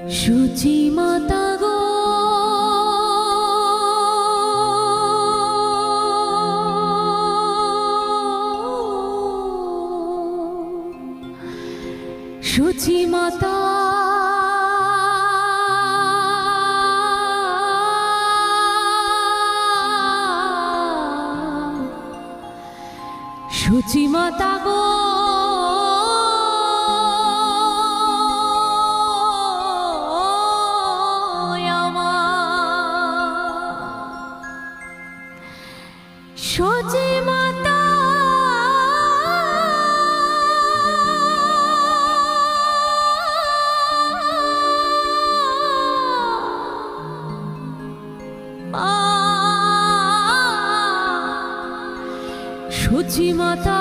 সুচি মাতা গো সুচি মাতা সুচি মাতা গো সুচি মাতা সুচি মাতা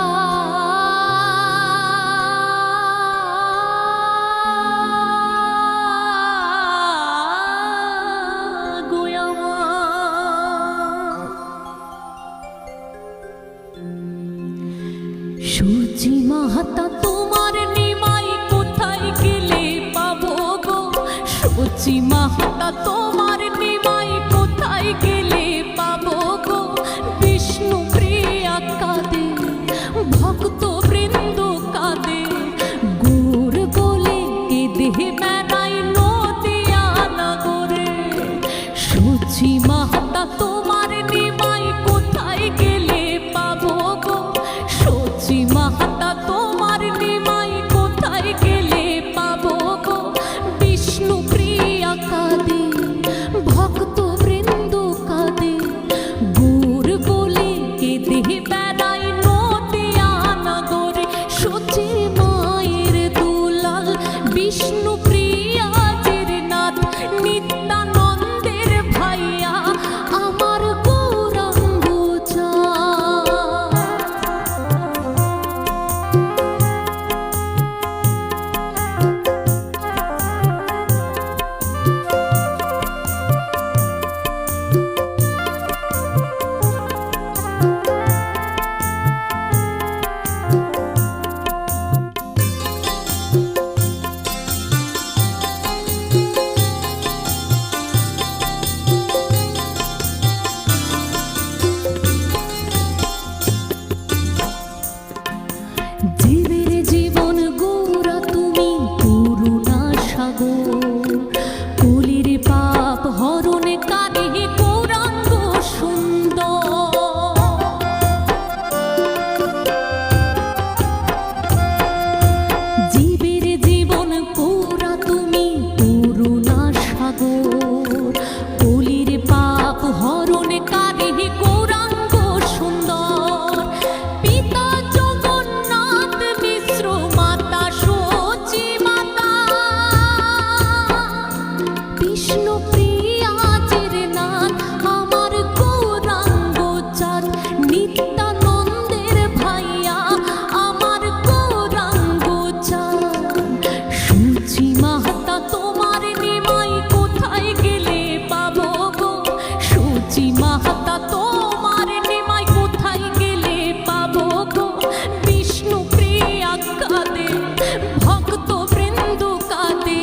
সুচি মাতা তোমার নিমাই কোথায় গেলে পাবো গো সুচি মাতা তোমার নিমাই কোথায় গেলে পাবো গো বিষ্ণু প্রিয়া কাঁদে ভক্ত বৃন্দ কাঁদে গুর বলে কেঁদে বেড়াই নদিয়া নগরে সুচি মাতা তোমার নিমাই কোথায় গেলে পাবো গো সুচি মাতা তোমার নিমাই কোথায় গেলে পাবো গো বিষ্ণু প্রিয়া কাঁদে ভক্ত বৃন্দ কাঁদে গুর বলে কেঁদে বেড়াই নদিয়া নগরে সুচি মায়ের দুলাল বিষ্ণু প্রিয়াজির নাথ নিত্যানন্দের ভাইয়া আমার গৌরাঙ্গ জীবের জীবন গৌরা তুমি করুণা সাগর কলির পাপ হরণ কানে গৌরাঙ্গ সুন্দর জীবের জীবন গৌরা তুমি করুণা সাগর কলির পাপ হরণ কানে গৌরাঙ্গ সুন্দর পিতা জগন্নাথ মিশ্র মাতা সুচি মাতা বিষ্ণু প্রিয়াজির নাথ আমার গৌরাঙ্গ চাঁদ নিত্যানন্দের ভাইয়া আমার গৌরাঙ্গ চাঁদ সুচি মাতা তোমার নিমাই কোথায় গেলে পাবো গো সুচি মাতা তোমার নিমাই কোথায় গেলে পাবো গো বিষ্ণু প্রিয়া কাঁদে ভক্ত বৃন্দ কাঁদে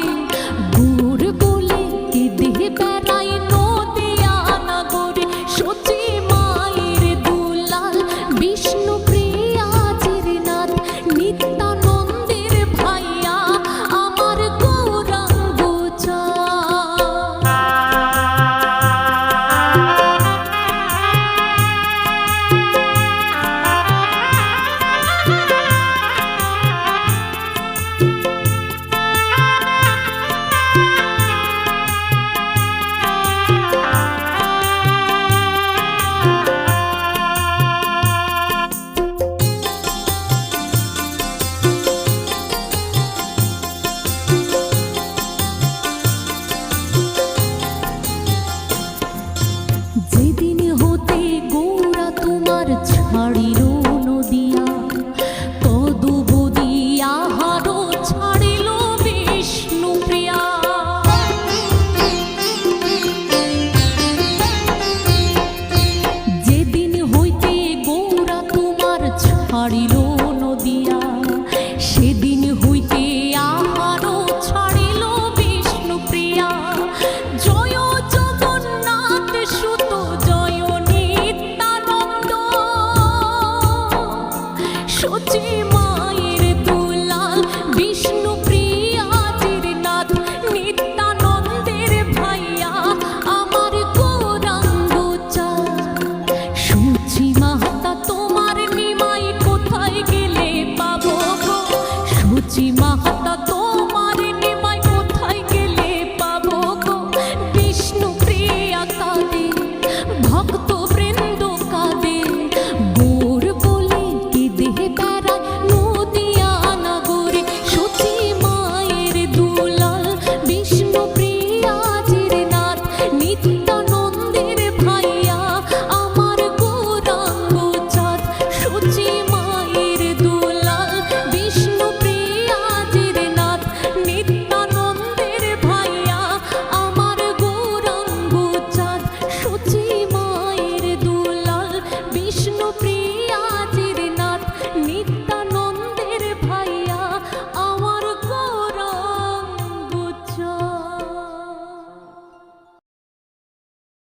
গুর বলে কেঁদে বেড়াই নদিয়া নগরে সুচি মায়ের দুলাল বিষ্ণু প্রিয়াজির নাথ নিত্যানন্দের ভাইয়া আমার গৌরাঙ্গ চাঁদ যেদিন হতে গৌরা তোমার ছাড়িল নদিয়া তদুবদিয়া হারো ছাড়িল বিষ্ণু প্রিয়া যেদিন হইতে গৌরা তোমার ছাড়িল